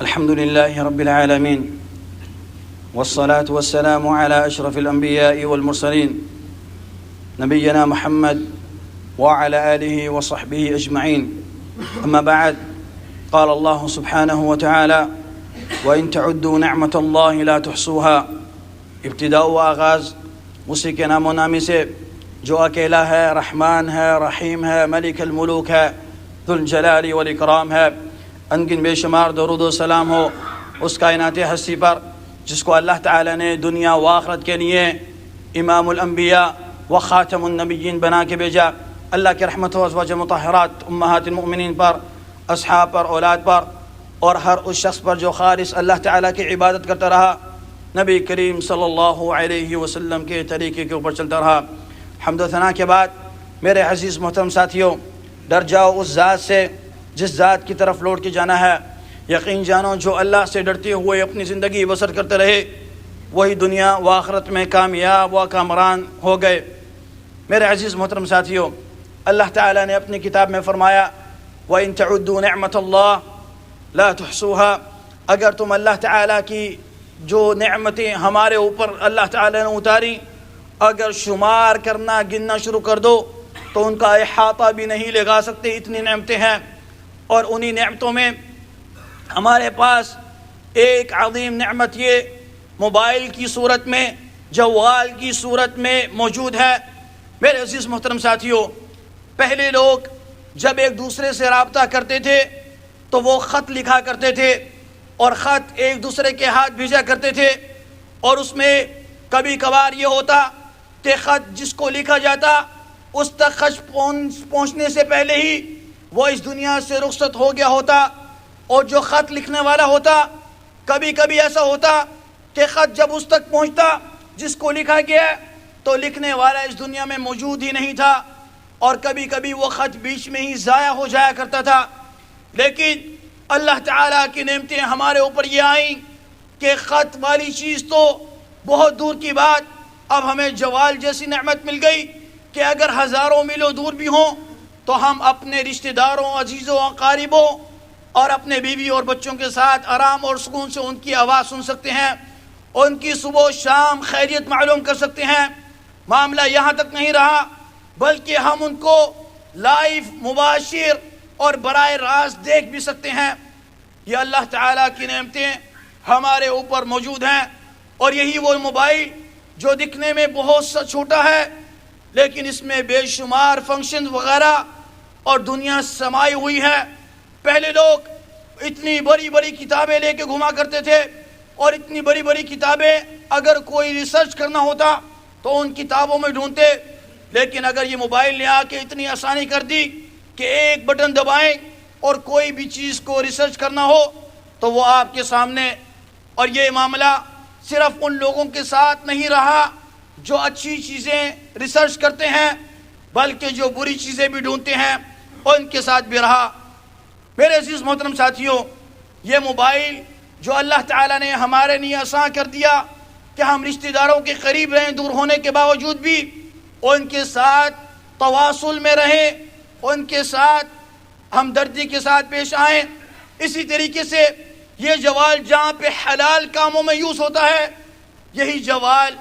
الحمد لله رب العالمين والصلاة والسلام على أشرف الأنبياء والمرسلين نبينا محمد وعلى آله وصحبه أجمعين. أما بعد، قال الله سبحانه وتعالى: وإن تعدوا نعمة الله لا تحصوها. ابتداء و آغاز اسی کے نام و نامی سے جو اکیلا ہے، رحمان ہے، رحیم ہے، ملک الملوک ہے، ذو الجلال والاکرام ہے. انگن بے شمار درود و سلام ہو اس کائنات ہستی پر جس کو اللہ تعالی نے دنیا و آخرت کے لیے امام الانبیاء و خاتم النبیین بنا کے بھیجا. اللہ کی رحمت و ازواج مطہرات امہات المؤمنین پر، اصحاب پر، اولاد پر اور ہر اس شخص پر جو خالص اللہ تعالی کی عبادت کرتا رہا، نبی کریم صلی اللہ علیہ وسلم کے طریقے کے اوپر چلتا رہا. حمد و ثنا کے بعد میرے عزیز محترم ساتھیوں، ڈر جاؤ اس ذات سے جس ذات کی طرف لوٹ کے جانا ہے. یقین جانو جو اللہ سے ڈرتے ہوئے اپنی زندگی بسر کرتے رہے وہی دنیا و آخرت میں کامیاب و کامران ہو گئے. میرے عزیز محترم ساتھیوں، اللہ تعالیٰ نے اپنی کتاب میں فرمایا: وَإِن تَعُدُّوا نِعْمَةَ اللَّهِ لَا تُحْصُوهَا. اگر تم اللہ تعالیٰ کی جو نعمتیں ہمارے اوپر اللہ تعالیٰ نے اتاری اگر شمار کرنا گننا شروع کر دو تو ان کا احاطہ بھی نہیں لگا سکتے، اتنی نعمتیں ہیں. اور انہی نعمتوں میں ہمارے پاس ایک عظیم نعمت یہ موبائل کی صورت میں، جوال کی صورت میں موجود ہے. میرے عزیز محترم ساتھیوں، پہلے لوگ جب ایک دوسرے سے رابطہ کرتے تھے تو وہ خط لکھا کرتے تھے اور خط ایک دوسرے کے ہاتھ بھیجا کرتے تھے، اور اس میں کبھی کبھار یہ ہوتا کہ خط جس کو لکھا جاتا اس تک خط پہنچنے سے پہلے ہی وہ اس دنیا سے رخصت ہو گیا ہوتا. اور جو خط لکھنے والا ہوتا، کبھی کبھی ایسا ہوتا کہ خط جب اس تک پہنچتا جس کو لکھا گیا تو لکھنے والا اس دنیا میں موجود ہی نہیں تھا، اور کبھی کبھی وہ خط بیچ میں ہی ضائع ہو جایا کرتا تھا. لیکن اللہ تعالیٰ کی نعمتیں ہمارے اوپر یہ آئیں کہ خط والی چیز تو بہت دور کی بات، اب ہمیں جوال جیسی نعمت مل گئی کہ اگر ہزاروں میلوں دور بھی ہوں تو ہم اپنے رشتہ داروں، عزیزوں، اقاربوں اور اپنے بیوی اور بچوں کے ساتھ آرام اور سکون سے ان کی آواز سن سکتے ہیں، ان کی صبح و شام خیریت معلوم کر سکتے ہیں. معاملہ یہاں تک نہیں رہا بلکہ ہم ان کو لائیو، مباشر اور براہ راست دیکھ بھی سکتے ہیں. یہ اللہ تعالیٰ کی نعمتیں ہمارے اوپر موجود ہیں. اور یہی وہ موبائل جو دکھنے میں بہت سا چھوٹا ہے لیکن اس میں بے شمار فنکشن وغیرہ اور دنیا سمائی ہوئی ہے. پہلے لوگ اتنی بڑی بڑی کتابیں لے کے گھما کرتے تھے، اور اتنی بڑی بڑی کتابیں اگر کوئی ریسرچ کرنا ہوتا تو ان کتابوں میں ڈھونڈتے. لیکن اگر یہ موبائل نے آ کے اتنی آسانی کر دی کہ ایک بٹن دبائیں اور کوئی بھی چیز کو ریسرچ کرنا ہو تو وہ آپ کے سامنے. اور یہ معاملہ صرف ان لوگوں کے ساتھ نہیں رہا جو اچھی چیزیں ریسرچ کرتے ہیں بلکہ جو بری چیزیں بھی ڈھونڈتے ہیں ان کے ساتھ بھی رہا. میرے عزیز محترم ساتھیوں، یہ موبائل جو اللہ تعالیٰ نے ہمارے لیے آسان کر دیا کہ ہم رشتہ داروں کے قریب رہیں دور ہونے کے باوجود بھی ان کے ساتھ تواصل میں رہیں، ان کے ساتھ ہمدردی کے ساتھ پیش آئیں. اسی طریقے سے یہ جوال جہاں پہ حلال کاموں میں یوز ہوتا ہے یہی جوال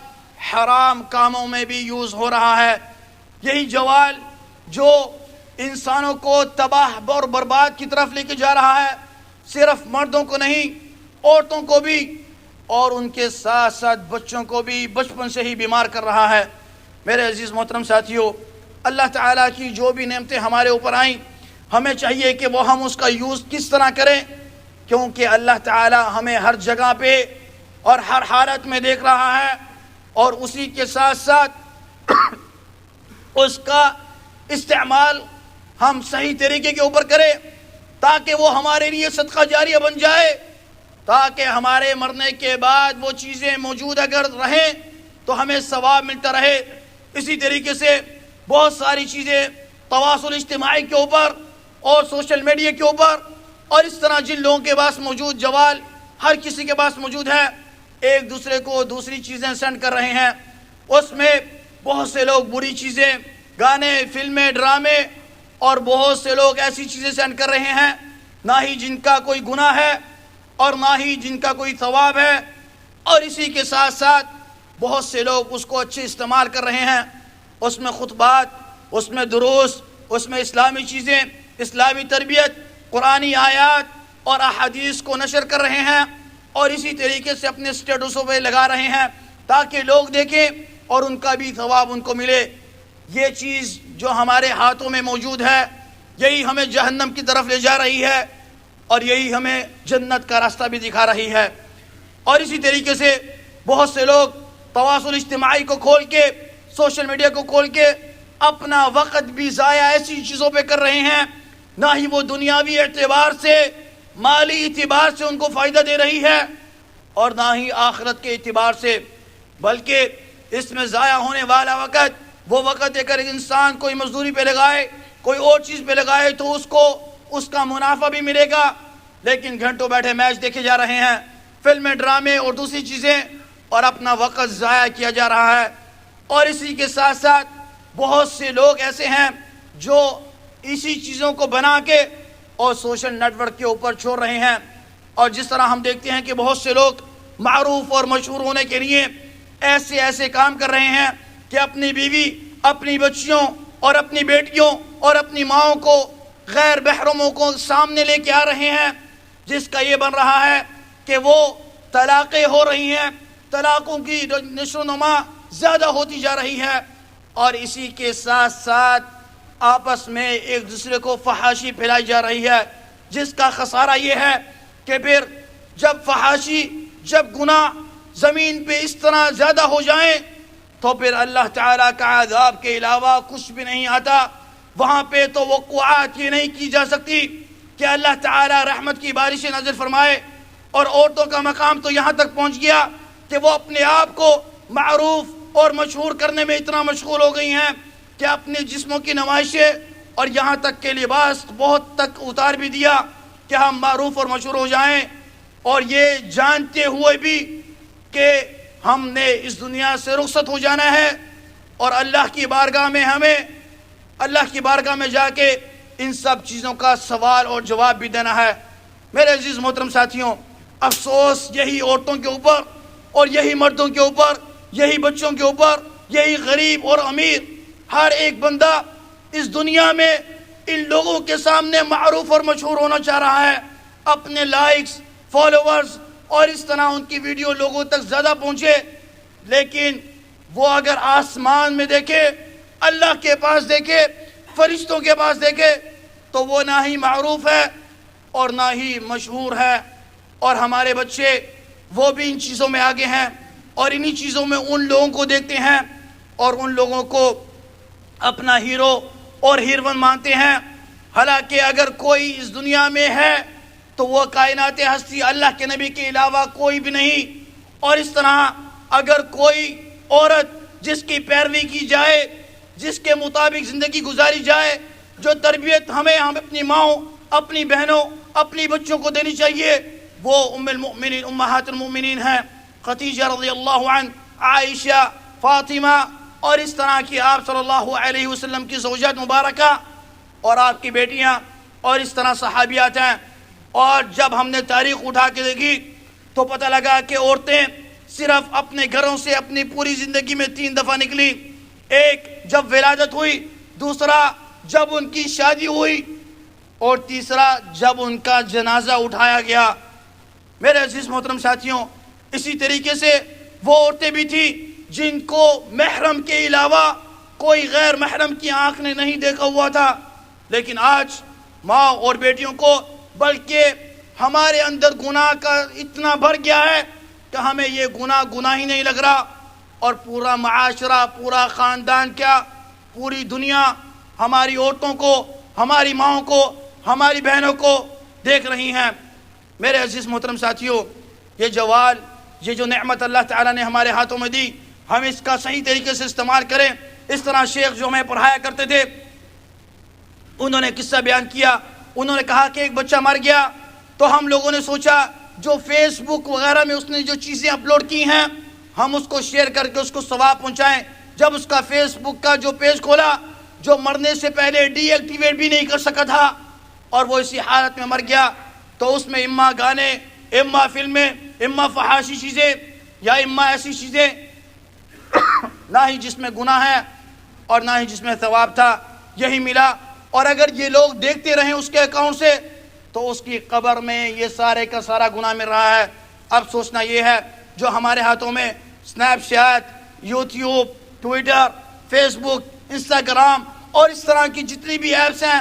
حرام کاموں میں بھی یوز ہو رہا ہے. یہی جوال جو انسانوں کو تباہ اور برباد کی طرف لے کے جا رہا ہے، صرف مردوں کو نہیں عورتوں کو بھی اور ان کے ساتھ ساتھ بچوں کو بھی بچپن سے ہی بیمار کر رہا ہے. میرے عزیز محترم ساتھیوں، اللہ تعالیٰ کی جو بھی نعمتیں ہمارے اوپر آئیں ہمیں چاہیے کہ وہ ہم اس کا یوز کس طرح کریں، کیونکہ اللہ تعالیٰ ہمیں ہر جگہ پہ اور ہر حالت میں دیکھ رہا ہے، اور اسی کے ساتھ ساتھ اس کا استعمال ہم صحیح طریقے کے اوپر کریں تاکہ وہ ہمارے لیے صدقہ جاریہ بن جائے، تاکہ ہمارے مرنے کے بعد وہ چیزیں موجود اگر رہیں تو ہمیں ثواب ملتا رہے. اسی طریقے سے بہت ساری چیزیں تواصل اجتماعی کے اوپر اور سوشل میڈیا کے اوپر، اور اس طرح جن لوگوں کے پاس موجود جوال ہر کسی کے پاس موجود ہے، ایک دوسرے کو دوسری چیزیں سینڈ کر رہے ہیں. اس میں بہت سے لوگ بری چیزیں، گانے، فلمیں، ڈرامے اور بہت سے لوگ ایسی چیزیں سینڈ کر رہے ہیں نہ ہی جن کا کوئی گناہ ہے اور نہ ہی جن کا کوئی ثواب ہے، اور اسی کے ساتھ ساتھ بہت سے لوگ اس کو اچھے استعمال کر رہے ہیں، اس میں خطبات، اس میں دروس، اس میں اسلامی چیزیں، اسلامی تربیت، قرآنی آیات اور احادیث کو نشر کر رہے ہیں، اور اسی طریقے سے اپنے اسٹیٹسوں پہ لگا رہے ہیں تاکہ لوگ دیکھیں اور ان کا بھی ثواب ان کو ملے۔ یہ چیز جو ہمارے ہاتھوں میں موجود ہے یہی ہمیں جہنم کی طرف لے جا رہی ہے، اور یہی ہمیں جنت کا راستہ بھی دکھا رہی ہے۔ اور اسی طریقے سے بہت سے لوگ تواصل اجتماعی کو کھول کے، سوشل میڈیا کو کھول کے اپنا وقت بھی ضائع ایسی چیزوں پہ کر رہے ہیں، نہ ہی وہ دنیاوی اعتبار سے، مالی اعتبار سے ان کو فائدہ دے رہی ہے، اور نہ ہی آخرت کے اعتبار سے، بلکہ اس میں ضائع ہونے والا وقت، وہ وقت اگر انسان کوئی مزدوری پہ لگائے، کوئی اور چیز پہ لگائے تو اس کو اس کا منافع بھی ملے گا، لیکن گھنٹوں بیٹھے میچ دیکھے جا رہے ہیں، فلمیں، ڈرامے اور دوسری چیزیں، اور اپنا وقت ضائع کیا جا رہا ہے۔ اور اسی کے ساتھ ساتھ بہت سے لوگ ایسے ہیں جو اسی چیزوں کو بنا کے اور سوشل نیٹ ورک کے اوپر چھوڑ رہے ہیں، اور جس طرح ہم دیکھتے ہیں کہ بہت سے لوگ معروف اور مشہور ہونے کے لیے ایسے کام کر رہے ہیں کہ اپنی بیوی، اپنی بچیوں اور اپنی بیٹیوں اور اپنی ماؤں کو، غیر محرموں کو سامنے لے کے آ رہے ہیں، جس کا یہ بن رہا ہے کہ وہ طلاقیں ہو رہی ہیں، طلاقوں کی نشو و نما زیادہ ہوتی جا رہی ہے، اور اسی کے ساتھ ساتھ آپس میں ایک دوسرے کو فحاشی پھیلائی جا رہی ہے، جس کا خسارہ یہ ہے کہ پھر جب فحاشی، جب گناہ زمین پہ اس طرح زیادہ ہو جائیں تو پھر اللہ تعالیٰ کا عذاب کے علاوہ کچھ بھی نہیں آتا۔ وہاں پہ تو توقعات یہ نہیں کی جا سکتی کہ اللہ تعالیٰ رحمت کی بارشیں نازل فرمائے، اور عورتوں کا مقام تو یہاں تک پہنچ گیا کہ وہ اپنے آپ کو معروف اور مشہور کرنے میں اتنا مشغول ہو گئی ہیں کہ اپنے جسموں کی نمائشیں اور یہاں تک کہ لباس بہت تک اتار بھی دیا کہ ہم معروف اور مشہور ہو جائیں، اور یہ جانتے ہوئے بھی کہ ہم نے اس دنیا سے رخصت ہو جانا ہے، اور اللہ کی بارگاہ میں ہمیں، اللہ کی بارگاہ میں جا کے ان سب چیزوں کا سوال اور جواب بھی دینا ہے۔ میرے عزیز محترم ساتھیوں، افسوس یہی عورتوں کے اوپر اور یہی مردوں کے اوپر، یہی بچوں کے اوپر، یہی غریب اور امیر، ہر ایک بندہ اس دنیا میں ان لوگوں کے سامنے معروف اور مشہور ہونا چاہ رہا ہے، اپنے لائکس، فالوورز اور اس طرح ان کی ویڈیو لوگوں تک زیادہ پہنچے، لیکن وہ اگر آسمان میں دیکھے، اللہ کے پاس دیکھے، فرشتوں کے پاس دیکھے تو وہ نہ ہی معروف ہے اور نہ ہی مشہور ہے، اور ہمارے بچے وہ بھی ان چیزوں میں آگے ہیں، اور انہی چیزوں میں ان لوگوں کو دیکھتے ہیں اور ان لوگوں کو اپنا ہیرو اور ہیروئن مانتے ہیں، حالانکہ اگر کوئی اس دنیا میں ہے تو وہ کائنات ہستی اللہ کے نبی کے علاوہ کوئی بھی نہیں۔ اور اس طرح اگر کوئی عورت جس کی پیروی کی جائے، جس کے مطابق زندگی گزاری جائے، جو تربیت ہمیں اپنی ماؤں، اپنی بہنوں، اپنی بچوں کو دینی چاہیے، وہ ام المؤمنین، امہات المؤمنین ہیں، خدیجہ رضی اللہ عنہ، عائشہ، فاطمہ، اور اس طرح کی آپ صلی اللہ علیہ وسلم کی زوجات مبارکہ اور آپ کی بیٹیاں، اور اس طرح صحابیات ہیں۔ اور جب ہم نے تاریخ اٹھا کے دیکھی تو پتہ لگا کہ عورتیں صرف اپنے گھروں سے اپنی پوری زندگی میں 3 دفعہ نکلی، ایک جب ولادت ہوئی، دوسرا جب ان کی شادی ہوئی، اور تیسرا جب ان کا جنازہ اٹھایا گیا۔ میرے عزیز محترم ساتھیوں، اسی طریقے سے وہ عورتیں بھی تھیں جن کو محرم کے علاوہ کوئی غیر محرم کی آنکھ نے نہیں دیکھا ہوا تھا، لیکن آج ماں اور بیٹیوں کو، بلکہ ہمارے اندر گناہ کا اتنا بھر گیا ہے کہ ہمیں یہ گناہ ہی نہیں لگ رہا، اور پورا معاشرہ، پورا خاندان، کیا پوری دنیا ہماری عورتوں کو، ہماری ماؤں کو، ہماری بہنوں کو دیکھ رہی ہیں۔ میرے عزیز محترم ساتھیوں، یہ جوال، یہ جو نعمت اللہ تعالیٰ نے ہمارے ہاتھوں میں دی، ہم اس کا صحیح طریقے سے استعمال کریں۔ اس طرح شیخ جو ہمیں پڑھایا کرتے تھے، انہوں نے قصہ بیان کیا، انہوں نے کہا کہ ایک بچہ مر گیا تو ہم لوگوں نے سوچا جو فیس بک وغیرہ میں اس نے جو چیزیں اپلوڈ کی ہیں ہم اس کو شیئر کر کے اس کو ثواب پہنچائیں۔ جب اس کا فیس بک کا جو پیج کھولا، جو مرنے سے پہلے ڈی ایکٹیویٹ بھی نہیں کر سکا تھا، اور وہ اسی حالت میں مر گیا، تو اس میں اما گانے اما فلمیں، اما فحاشی چیزیں، یا اما ایسی چیزیں نہ ہی جس میں گناہ ہے اور نہ ہی جس میں ثواب تھا، یہی ملا۔ اور اگر یہ لوگ دیکھتے رہیں اس کے اکاؤنٹ سے تو اس کی قبر میں یہ سارے کا سارا گناہ مل رہا ہے۔ اب سوچنا یہ ہے جو ہمارے ہاتھوں میں Snapchat, YouTube, Twitter, Facebook, Instagram اور اس طرح کی جتنی بھی ایپس ہیں،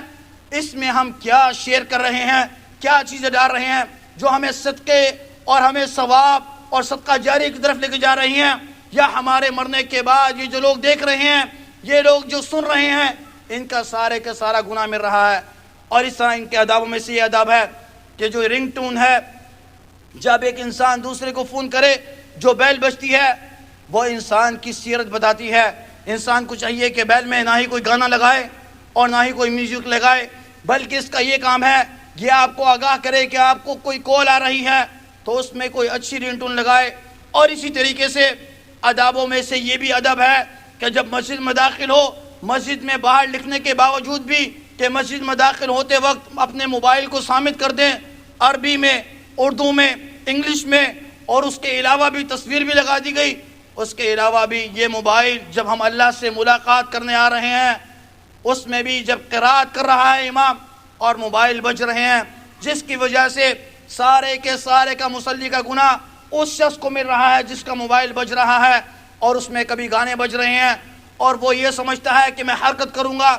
اس میں ہم کیا شیئر کر رہے ہیں، کیا چیزیں ڈال رہے ہیں جو ہمیں صدقے اور ہمیں ثواب اور صدقہ جاری کی طرف لے کے جا رہی ہیں، یا ہمارے مرنے کے بعد یہ جو لوگ دیکھ رہے ہیں، یہ لوگ جو سن رہے ہیں، ان کا سارے کا سارا گناہ مل رہا ہے۔ اور اس طرح ان کے آدابوں میں سے یہ آداب ہے کہ جو رنگ ٹون ہے، جب ایک انسان دوسرے کو فون کرے، جو بیل بجتی ہے وہ انسان کی سیرت بتاتی ہے۔ انسان کو چاہیے کہ بیل میں نہ ہی کوئی گانا لگائے اور نہ ہی کوئی میوزک لگائے، بلکہ اس کا یہ کام ہے یہ آپ کو آگاہ کرے کہ آپ کو کوئی کال آ رہی ہے تو اس میں کوئی اچھی رنگ ٹون لگائے۔ اور اسی طریقے سے آدابوں میں سے یہ بھی ادب ہے کہ جب مسجد میں داخل ہو، مسجد میں باہر لکھنے کے باوجود بھی کہ مسجد میں داخل ہوتے وقت اپنے موبائل کو صامت کر دیں، عربی میں، اردو میں، انگلش میں، اور اس کے علاوہ بھی تصویر بھی لگا دی گئی۔ اس کے علاوہ بھی یہ موبائل جب ہم اللہ سے ملاقات کرنے آ رہے ہیں، اس میں بھی جب قرات کر رہا ہے امام اور موبائل بج رہے ہیں، جس کی وجہ سے سارے کے سارے کا مصلی کا گناہ اس شخص کو مل رہا ہے جس کا موبائل بج رہا ہے، اور اس میں کبھی گانے بج رہے ہیں اور وہ یہ سمجھتا ہے کہ میں حرکت کروں گا،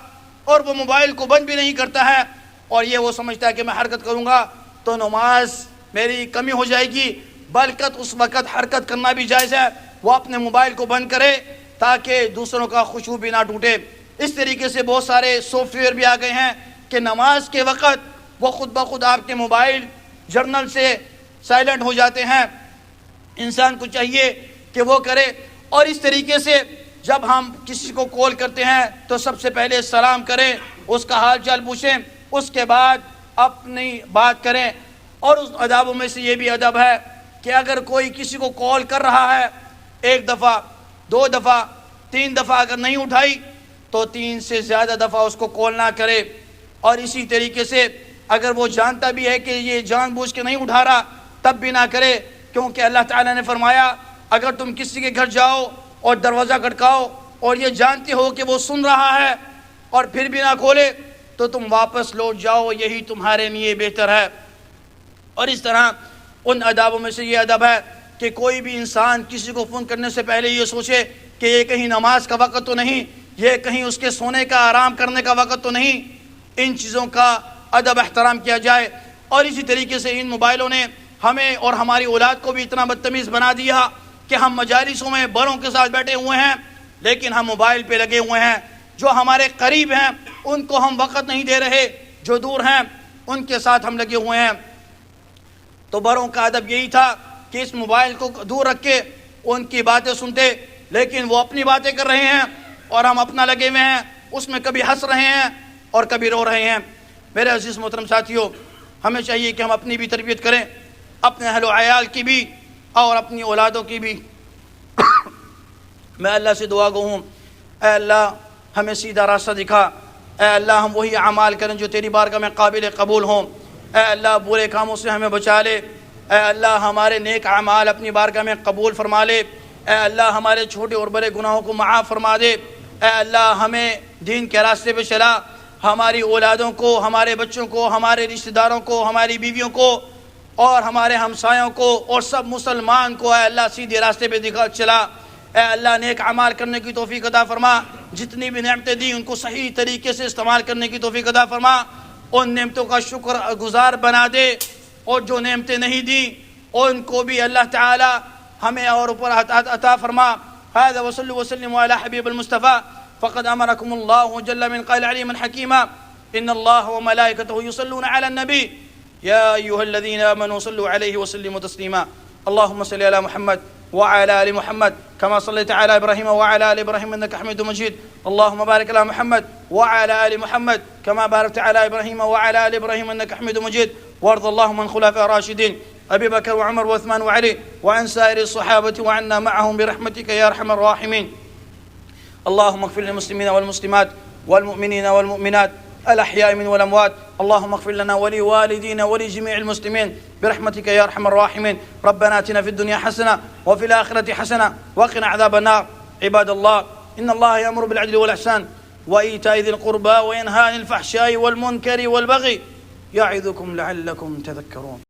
اور وہ موبائل کو بند بھی نہیں کرتا ہے، اور یہ وہ سمجھتا ہے کہ میں حرکت کروں گا تو نماز میری کمی ہو جائے گی، بلکہ اس وقت حرکت کرنا بھی جائز ہے۔ وہ اپنے موبائل کو بند کرے تاکہ دوسروں کا خشوع بھی نہ ٹوٹے۔ اس طریقے سے بہت سارے سافٹ ویئر بھی آ گئے ہیں کہ نماز کے وقت وہ خود بخود آپ کے موبائل جرنل سے سائلنٹ ہو جاتے ہیں۔ انسان کو چاہیے کہ وہ کرے۔ اور اس طریقے سے جب ہم کسی کو کال کرتے ہیں تو سب سے پہلے سلام کریں، اس کا حال چال پوچھیں، اس کے بعد اپنی بات کریں۔ اور اس ادابوں میں سے یہ بھی ادب ہے کہ اگر کوئی کسی کو کال کر رہا ہے، ایک دفعہ، دو دفعہ، تین دفعہ اگر نہیں اٹھائی تو 3 سے زیادہ دفعہ اس کو کال نہ کرے۔ اور اسی طریقے سے اگر وہ جانتا بھی ہے کہ یہ جان بوجھ کے نہیں اٹھا رہا تب بھی نہ کرے، کیونکہ اللہ تعالیٰ نے فرمایا اگر تم کسی کے گھر جاؤ اور دروازہ کھٹکاؤ اور یہ جانتے ہو کہ وہ سن رہا ہے اور پھر بھی نہ کھولے تو تم واپس لوٹ جاؤ، یہی تمہارے لیے بہتر ہے۔ اور اس طرح ان ادابوں میں سے یہ ادب ہے کہ کوئی بھی انسان کسی کو فون کرنے سے پہلے یہ سوچے کہ یہ کہیں نماز کا وقت تو نہیں، یہ کہیں اس کے سونے کا آرام کرنے کا وقت تو نہیں۔ ان چیزوں کا ادب احترام کیا جائے۔ اور اسی طریقے سے ان موبائلوں نے ہمیں اور ہماری اولاد کو بھی اتنا بدتمیز بنا دیا کہ ہم مجالسوں میں بڑوں کے ساتھ بیٹھے ہوئے ہیں لیکن ہم موبائل پہ لگے ہوئے ہیں۔ جو ہمارے قریب ہیں ان کو ہم وقت نہیں دے رہے، جو دور ہیں ان کے ساتھ ہم لگے ہوئے ہیں۔ تو بڑوں کا ادب یہی تھا کہ اس موبائل کو دور رکھ کے ان کی باتیں سنتے، لیکن وہ اپنی باتیں کر رہے ہیں اور ہم اپنا لگے ہوئے ہیں، اس میں کبھی ہنس رہے ہیں اور کبھی رو رہے ہیں۔ میرے عزیز محترم ساتھیوں، ہمیں چاہیے کہ ہم اپنی بھی تربیت کریں، اپنے اہل و عیال کی بھی اور اپنی اولادوں کی بھی۔ میں اللہ سے دعا گو ہوں، اے اللہ ہمیں سیدھا راستہ دکھا، اے اللہ ہم وہی اعمال کریں جو تیری بارگاہ میں قابل قبول ہوں، اے اللہ برے کاموں سے ہمیں بچا لے، اے اللہ ہمارے نیک اعمال اپنی بارگاہ میں قبول فرما لے، اے اللہ ہمارے چھوٹے اور بڑے گناہوں کو معاف فرما دے، اے اللہ ہمیں دین کے راستے پہ چلا، ہماری اولادوں کو، ہمارے بچوں کو، ہمارے رشتہ داروں کو، ہماری بیویوں کو اور ہمارے ہمسایوں کو اور سب مسلمان کو اے اللہ سیدھے راستے پہ دکھا چلا۔ اے اللہ نیک اعمال کرنے کی توفیق عطا فرما، جتنی بھی نعمتیں دی ان کو صحیح طریقے سے استعمال کرنے کی توفیق عطا فرما، ان نعمتوں کا شکر گزار بنا دے، اور جو نعمتیں نہیں دی ان کو بھی اللہ تعالی ہمیں اور اوپر عطا فرما۔ هذا وصلوا وسلموا على حبيب المصطفى فقد امركم الله جل من قال عليما حكيما ان الله وملائكته يصلون على النبي يا ايها الذين امنوا صلوا عليه وسلموا تسليما اللهم صل على محمد وعلى ال محمد كما صليت على ابراهيم وعلى ال ابراهيم انك حميد مجيد اللهم بارك على محمد وعلى ال محمد كما باركت على ابراهيم وعلى ال ابراهيم انك حميد مجيد وارض اللهم عن خلفاء الراشدين ابي بكر وعمر وعثمان وعلي وعن سائر الصحابه وعنا معهم برحمتك يا ارحم الراحمين اللهم اغفر للمسلمين والمسلمات والمؤمنين والمؤمنات الأحياء من والأموات اللهم اغفر لنا ولوالدينا ولجميع المسلمين برحمتك يا أرحم الراحمين. ربنا آتنا في الدنيا حسنة وفي الآخرة حسنة وقنا عذاب النار. عباد الله، إن الله يأمر بالعدل والإحسان وإيتاء ذي القربى وينهى عن الفحشاء والمنكر والبغي يعظكم لعلكم تذكرون.